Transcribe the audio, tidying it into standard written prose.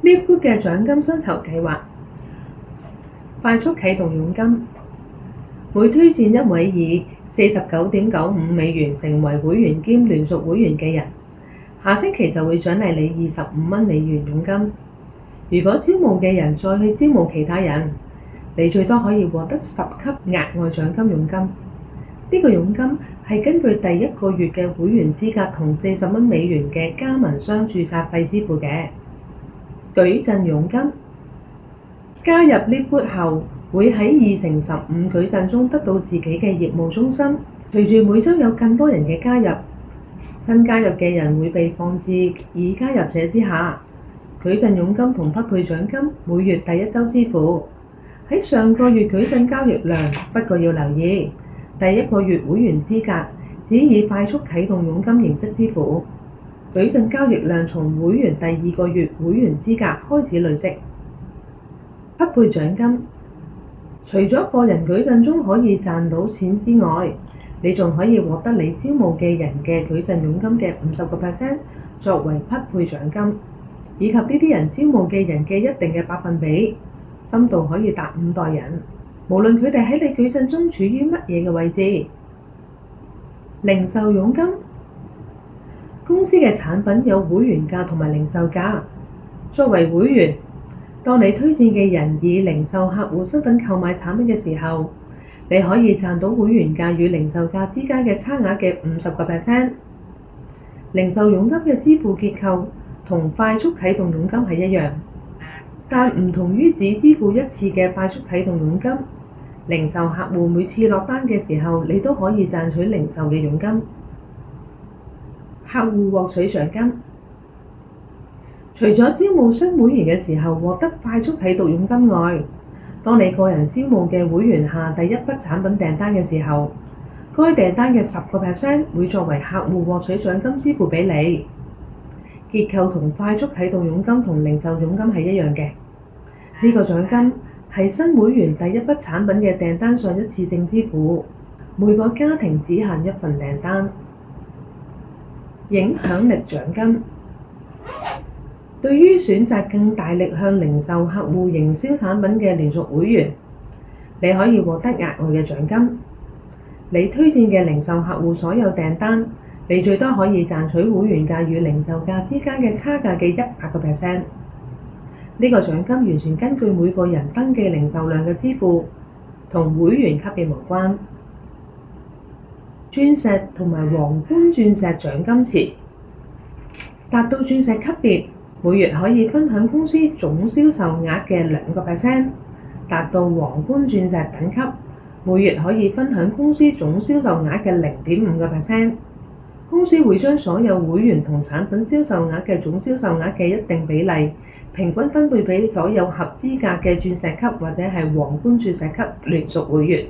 Livegood 嘅獎金薪酬計劃，快速啟動佣金，每推薦一位以$49.95成為會員兼聯屬會員嘅人，下星期就會獎勵你$25佣金。如果招募嘅人再去招募其他人，你最多可以獲得10級額外獎金佣金。呢個佣金係根據第一個月嘅會員資格同$40嘅加盟商註冊費支付嘅。矩陣佣金，加入 Livegood 後，會喺2×15矩陣中得到自己嘅業務中心。隨住每週有更多人嘅加入，新加入嘅人會被放置已加入者之下。矩陣佣金同匹配獎金每月第一週支付。喺上個月矩陣交易量，不過要留意，第一個月會員資格只以快速啟動佣金形式支付。矩陣交易量從會員第2個月會員資格開始累積。匹配獎金，除咗個人矩陣中可以賺到錢之外，你仲可以獲得你招募嘅人嘅矩陣佣金嘅50% 作為匹配獎金，以及呢啲人招募嘅人嘅一定嘅百分比，深度可以達5代人，無論佢哋喺你矩陣中處於乜嘢嘅位置。零售佣金，公司嘅產品有會員價同埋零售價。作為會員，當你推薦嘅人以零售客戶身份購買產品嘅時候，你可以賺到會員價與零售價之間嘅差額嘅50%。零售佣金嘅支付結構同快速啟動佣金係一樣，但唔同於只支付一次嘅快速啟動佣金，零售客戶每次落單嘅時候，你都可以賺取零售嘅佣金。客戶獲取獎金，除咗招募新會員嘅時候獲得快速啟動佣金外，當你個人招募嘅會員下第一筆產品訂單嘅時候，該訂單嘅10% 會作為客戶獲取獎金支付俾你。結構同快速啟動佣金同零售佣金係一樣嘅。呢個獎金係新會員第一筆產品嘅訂單上一次性支付，每個家庭只限一份訂單。影響力獎金，對於選擇更大力向零售客戶營銷產品嘅連續會員，你可以獲得額外嘅獎金。你推薦嘅零售客戶所有訂單，你最多可以賺取會員價與零售價之間嘅差價嘅100%。呢個獎金完全根據每個人登記零售量嘅支付，同會員級別無關。鑽石同埋皇冠鑽石獎金池，達到鑽石級別，每月可以分享公司總銷售額嘅2%；達到皇冠鑽石等級，每月可以分享公司總銷售額嘅0.5%。公司會將所有會員同產品銷售額嘅總銷售額嘅一定比例，平均分配俾所有合資格嘅鑽石級或者係皇冠鑽石級連屬會員。